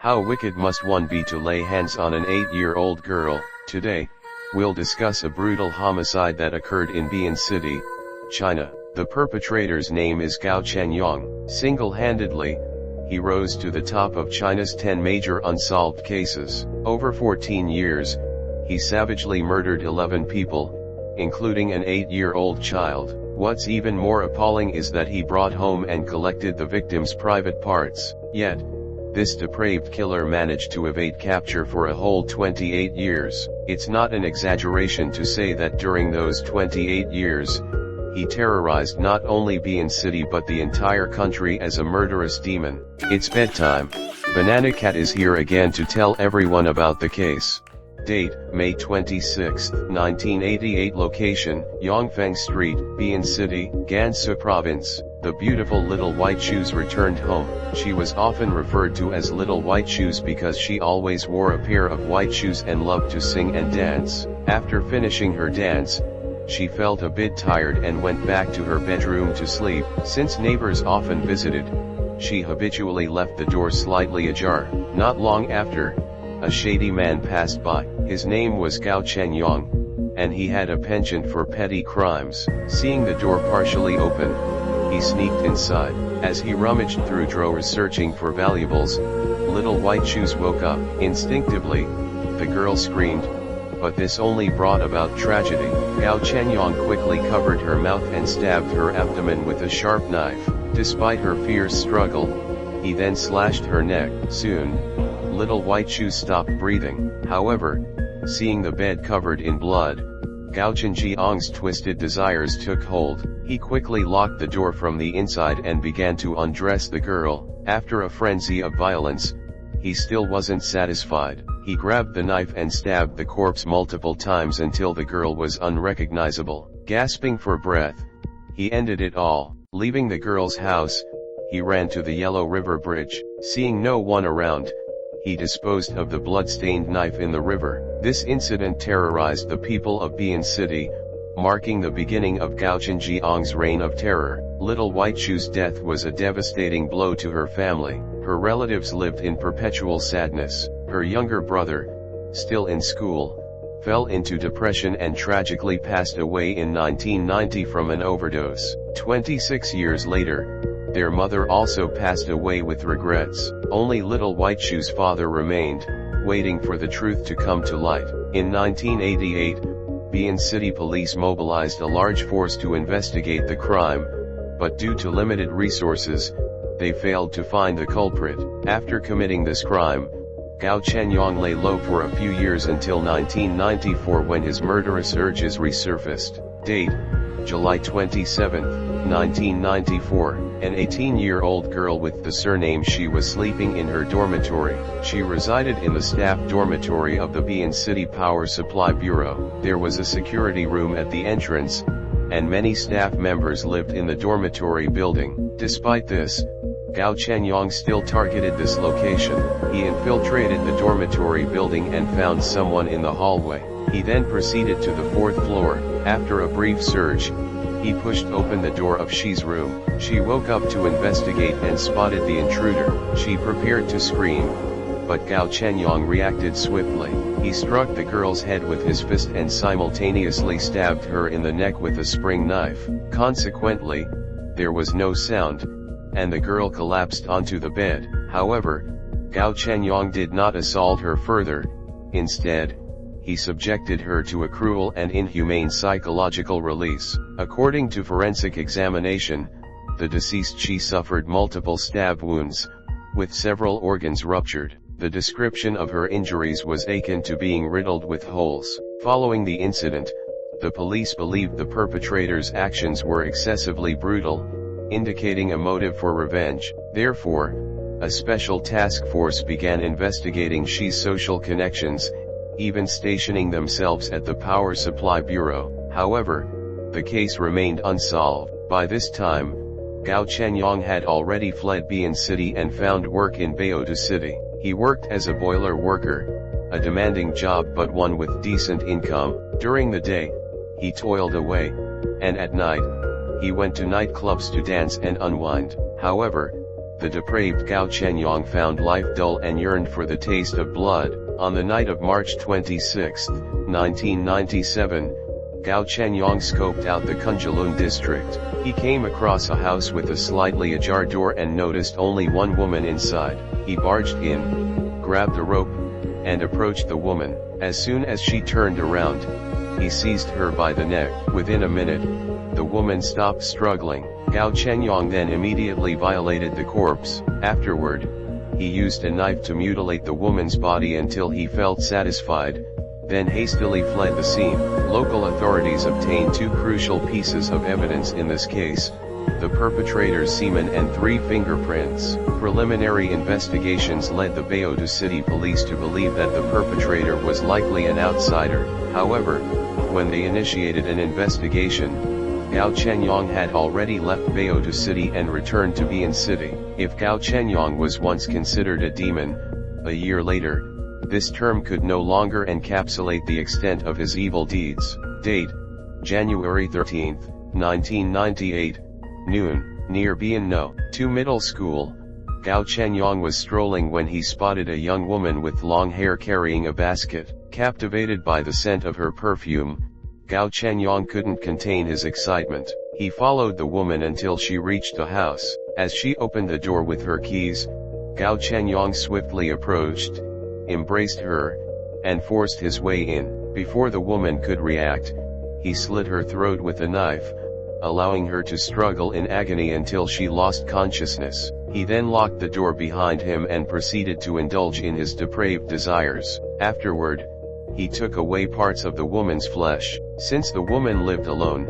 How wicked must one be to lay hands on an 8-year-old girl? Today, we'll discuss a brutal homicide that occurred in Bian City, China. The perpetrator's name is Gao Chenyang. Single-handedly, he rose to the top of China's 10 major unsolved cases. Over 14 years, he savagely murdered 11 people, including an 8-year-old child. What's even more appalling is that he brought home and collected the victim's private parts. Yet, this depraved killer managed to evade capture for a whole 28 years. It's not an exaggeration to say that during those 28 years, he terrorized not only Bian City but the entire country as a murderous demon. It's bedtime. Banana Cat is here again to tell everyone about the case. Date, May 26, 1988. Location, Yongfeng Street, Bian City, Gansu Province. The beautiful Little White Shoes returned home. She was often referred to as Little White Shoes because she always wore a pair of white shoes and loved to sing and dance. After finishing her dance, she felt a bit tired and went back to her bedroom to sleep. Since neighbors often visited, she habitually left the door slightly ajar. Not long after, a shady man passed by. His name was Gao Chenyang, and he had a penchant for petty crimes. Seeing the door partially open, he sneaked inside. As he rummaged through drawers searching for valuables, Little White Shoes woke up. Instinctively, the girl screamed, but this only brought about tragedy. Gao Chenyang quickly covered her mouth and stabbed her abdomen with a sharp knife. Despite her fierce struggle, he then slashed her neck. Soon, Little White Shoes stopped breathing. However, seeing the bed covered in blood, Gao Chenyang's twisted desires took hold. He quickly locked the door from the inside and began to undress the girl. After a frenzy of violence, he still wasn't satisfied. He grabbed the knife and stabbed the corpse multiple times until the girl was unrecognizable. Gasping for breath, he ended it all. Leaving the girl's house, he ran to the Yellow River Bridge. Seeing no one around, he disposed of the blood-stained knife in the river. This incident terrorized the people of Bian City, marking the beginning of Gao Chenyang's reign of terror. Little White Shoes' death was a devastating blow to her family. Her relatives lived in perpetual sadness. Her younger brother, still in school, fell into depression and tragically passed away in 1990 from an overdose. 26 years later, their mother also passed away with regrets. Only Little White Shoes' father remained, waiting for the truth to come to light. In 1988, Bian City police mobilized a large force to investigate the crime, but due to limited resources, they failed to find the culprit. After committing this crime, Gao Chenyang lay low for a few years until 1994 when his murderous urges resurfaced. Date, July 27, 1994. An 18-year-old girl with the surname Shi was sleeping in her dormitory. She resided in the staff dormitory of the Bian City Power Supply Bureau. There was a security room at the entrance, and many staff members lived in the dormitory building. Despite this, Gao Chenyang still targeted this location. He infiltrated the dormitory building and found someone in the hallway. He then proceeded to the 4th floor. After a brief search, he pushed open the door of Shi's room. She woke up to investigate and spotted the intruder. She prepared to scream, but Gao Chenyang reacted swiftly. He struck the girl's head with his fist and simultaneously stabbed her in the neck with a spring knife. Consequently, there was no sound, and the girl collapsed onto the bed. However, Gao Chenyang did not assault her further. Instead, he subjected her to a cruel and inhumane psychological release. According to forensic examination, the deceased Shi suffered multiple stab wounds, with several organs ruptured. The description of her injuries was akin to being riddled with holes. Following the incident, the police believed the perpetrator's actions were excessively brutal, indicating a motive for revenge. Therefore, a special task force began investigating Shi's social connections, even stationing themselves at the Power Supply Bureau. However, the case remained unsolved. By this time, Gao Chenyang had already fled Bian City and found work in Baotou City. He worked as a boiler worker, a demanding job but one with decent income. During the day, he toiled away, and at night, he went to nightclubs to dance and unwind. However, The depraved Gao Chenyang found life dull and yearned for the taste of blood. On the night of March 26, 1997, Gao Chenyang scoped out the Kunjalun district. He came across a house with a slightly ajar door and noticed only one woman inside. He barged in, grabbed a rope, and approached the woman. As soon as she turned around, he seized her by the neck. Within a minute, the woman stopped struggling. Gao Chenyang then immediately violated the corpse. Afterward, he used a knife to mutilate the woman's body until he felt satisfied, then hastily fled the scene. Local authorities obtained two crucial pieces of evidence in this case: the perpetrator's semen and 3 fingerprints. Preliminary investigations led the Baotou City Police to believe that the perpetrator was likely an outsider. However, when they initiated an investigation, Gao Chenyang had already left Baotou City and returned to Bian City. If Gao Chenyang was once considered a demon, a year later, this term could no longer encapsulate the extent of his evil deeds. Date: January 13, 1998, noon, near Bian No. 2 Middle School. Gao Chenyang was strolling when he spotted a young woman with long hair carrying a basket. Captivated by the scent of her perfume, Gao Chenyang couldn't contain his excitement. He followed the woman until she reached a house. As she opened the door with her keys, Gao Chenyang swiftly approached, embraced her, and forced his way in. Before the woman could react, he slit her throat with a knife, allowing her to struggle in agony until she lost consciousness. He then locked the door behind him and proceeded to indulge in his depraved desires. Afterward, he took away parts of the woman's flesh. Since the woman lived alone,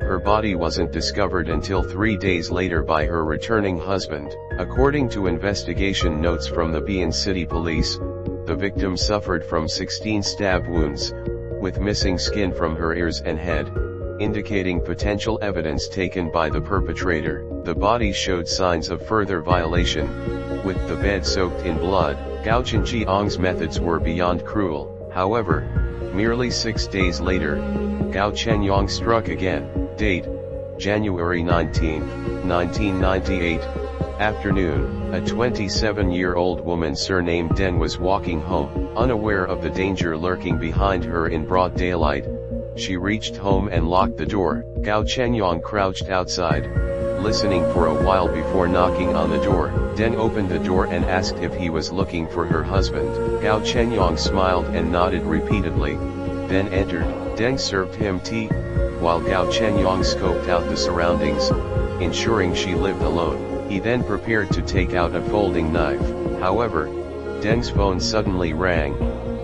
her body wasn't discovered until 3 days later by her returning husband. According to investigation notes from the Bian City Police, the victim suffered from 16 stab wounds, with missing skin from her ears and head, indicating potential evidence taken by the perpetrator. The body showed signs of further violation, with the bed soaked in blood. Gao Chenyang's methods were beyond cruel. However, merely 6 days later, Gao Chenyang struck again. Date: January 19, 1998, afternoon. A 27-year-old woman surnamed Deng was walking home. Unaware of the danger lurking behind her in broad daylight, she reached home and locked the door. Gao Chenyang crouched outside, listening for a while before knocking on the door. Deng opened the door and asked if he was looking for her husband. Gao Chenyang smiled and nodded repeatedly, then entered. Deng served him tea, while Gao Chenyang scoped out the surroundings, ensuring she lived alone. He then prepared to take out a folding knife. However, Deng's phone suddenly rang,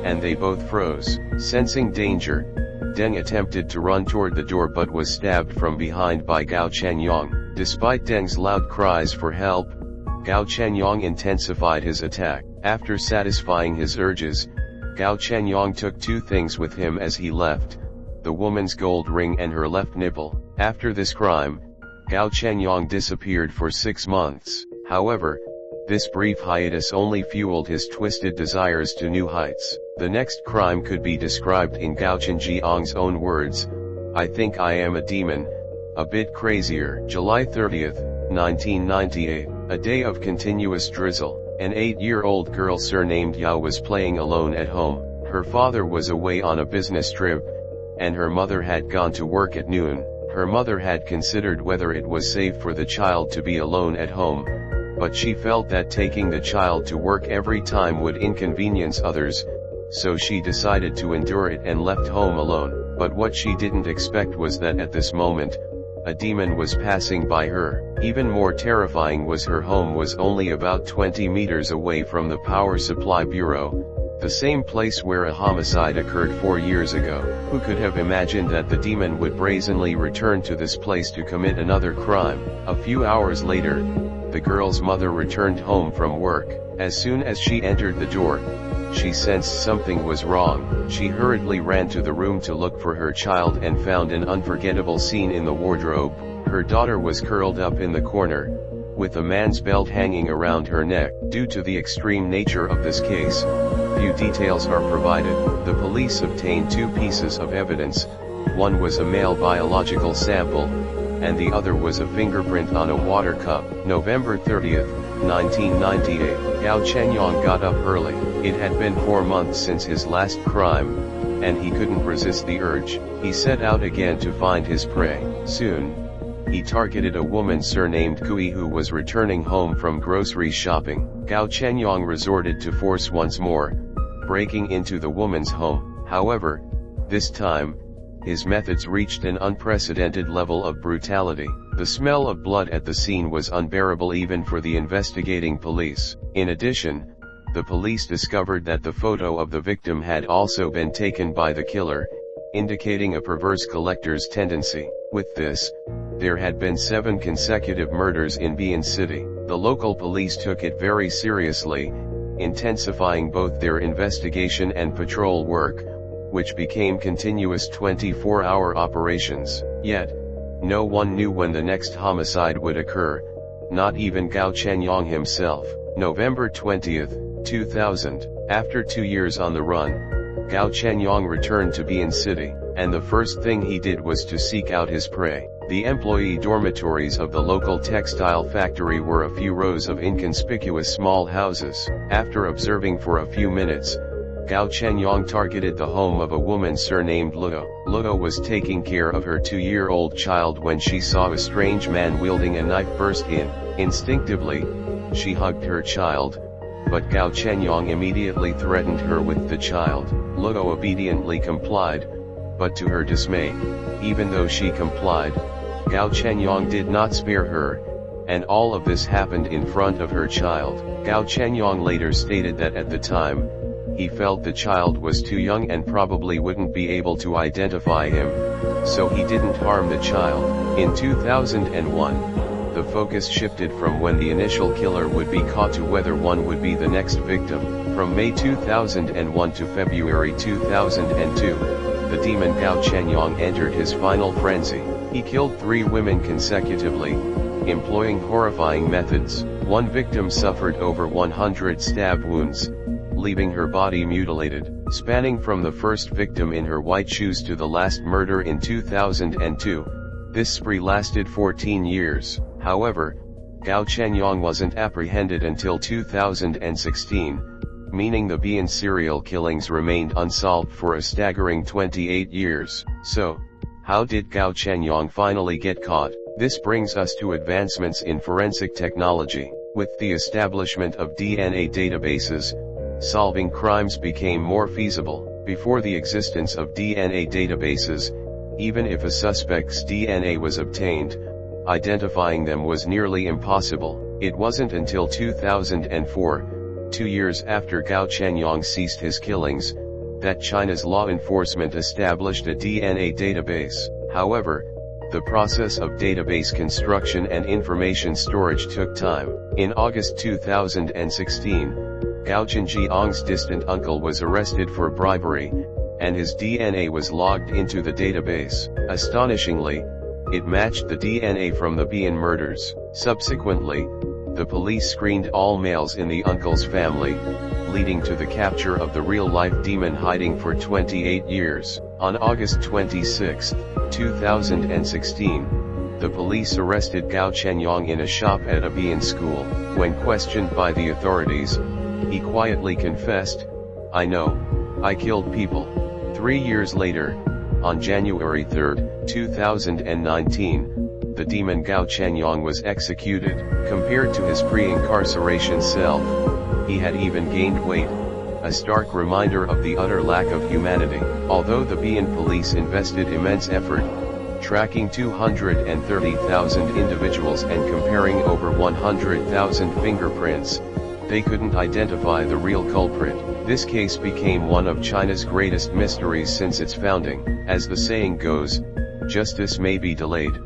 and they both froze. Sensing danger, Deng attempted to run toward the door but was stabbed from behind by Gao Chenyang. Despite Deng's loud cries for help, Gao Chenyang intensified his attack. After satisfying his urges, Gao Chenyang took 2 things with him as he left: the woman's gold ring and her left nipple. After this crime, Gao Chenyang disappeared for 6 months. However, this brief hiatus only fueled his twisted desires to new heights. The next crime could be described in Gao Chenyang's own words: "I think I am a demon, a bit crazier." July 30, 1998, a day of continuous drizzle. An 8-year-old girl surnamed Yao was playing alone at home. Her father was away on a business trip, and her mother had gone to work at noon. Her mother had considered whether it was safe for the child to be alone at home, but she felt that taking the child to work every time would inconvenience others, so she decided to endure it and left home alone. But what she didn't expect was that at this moment, a demon was passing by her. Even more terrifying was her home was only about 20 meters away from the Power Supply Bureau, the same place where a homicide occurred 4 years ago. Who could have imagined that the demon would brazenly return to this place to commit another crime? A few hours later, the girl's mother returned home from work. As soon as she entered the door, she sensed something was wrong. She hurriedly ran to the room to look for her child and found an unforgettable scene in the wardrobe. Her daughter was curled up in the corner, with a man's belt hanging around her neck. Due to the extreme nature of this case, few details are provided. The police obtained 2 pieces of evidence. One was a male biological sample, and the other was a fingerprint on a water cup. November 30, 1998, Gao Chenyang got up early. It had been 4 months since his last crime, and he couldn't resist the urge. He set out again to find his prey. Soon, he targeted a woman surnamed Kui who was returning home from grocery shopping. Gao Chenyang resorted to force once more, breaking into the woman's home. However, this time, his methods reached an unprecedented level of brutality. The smell of blood at the scene was unbearable even for the investigating police. In addition, the police discovered that the photo of the victim had also been taken by the killer, indicating a perverse collector's tendency. With this, there had been 7 consecutive murders in Bian City. The local police took it very seriously, intensifying both their investigation and patrol work, which became continuous 24-hour operations. Yet, no one knew when the next homicide would occur, not even Gao Chenyang himself. November 20, 2000. After 2 years on the run, Gao Chenyang returned to Bian City, and the first thing he did was to seek out his prey. The employee dormitories of the local textile factory were a few rows of inconspicuous small houses. After observing for a few minutes, Gao Chenyang targeted the home of a woman surnamed Luo. Luo was taking care of her 2-year-old child when she saw a strange man wielding a knife burst in. Instinctively, she hugged her child, but Gao Chenyang immediately threatened her with the child. Luo obediently complied, but to her dismay, even though she complied, Gao Chenyang did not spare her, and all of this happened in front of her child. Gao Chenyang later stated that at the time, he felt the child was too young and probably wouldn't be able to identify him, so he didn't harm the child. In 2001, the focus shifted from when the initial killer would be caught to whether one would be the next victim. From May 2001 to February 2002, the demon Gao Chenyang entered his final frenzy. He killed 3 women consecutively, employing horrifying methods. One victim suffered over 100 stab wounds, leaving her body mutilated. Spanning from the first victim in her white shoes to the last murder in 2002, this spree lasted 14 years. However, Gao Chenyang wasn't apprehended until 2016, meaning the Bian serial killings remained unsolved for a staggering 28 years. So, how did Gao Chenyang finally get caught? This brings us to advancements in forensic technology. With the establishment of DNA databases, solving crimes became more feasible. Before the existence of DNA databases, even if a suspect's DNA was obtained, identifying them was nearly impossible. It wasn't until 2004, 2 years after Gao Chenyang ceased his killings, that China's law enforcement established a DNA database. However, the process of database construction and information storage took time. In August 2016, Gao Chenyang's distant uncle was arrested for bribery, and his DNA was logged into the database. Astonishingly, it matched the DNA from the Bian murders. Subsequently, the police screened all males in the uncle's family, leading to the capture of the real-life demon hiding for 28 years. On August 26, 2016, the police arrested Gao Chenyang in a shop at a Bian school. When questioned by the authorities, he quietly confessed, "I know, I killed people." 3 years later, on January 3, 2019, the demon Gao Chenyang was executed. Compared to his pre-incarceration self, he had even gained weight, a stark reminder of the utter lack of humanity. Although the Bian police invested immense effort, tracking 230,000 individuals and comparing over 100,000 fingerprints, they couldn't identify the real culprit. This case became one of China's greatest mysteries since its founding. As the saying goes, justice may be delayed,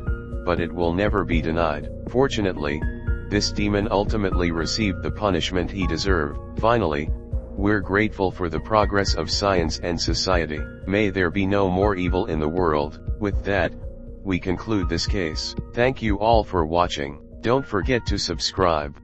but it will never be denied. Fortunately, this demon ultimately received the punishment he deserved. Finally, we're grateful for the progress of science and society. May there be no more evil in the world. With that, we conclude this case. Thank you all for watching. Don't forget to subscribe.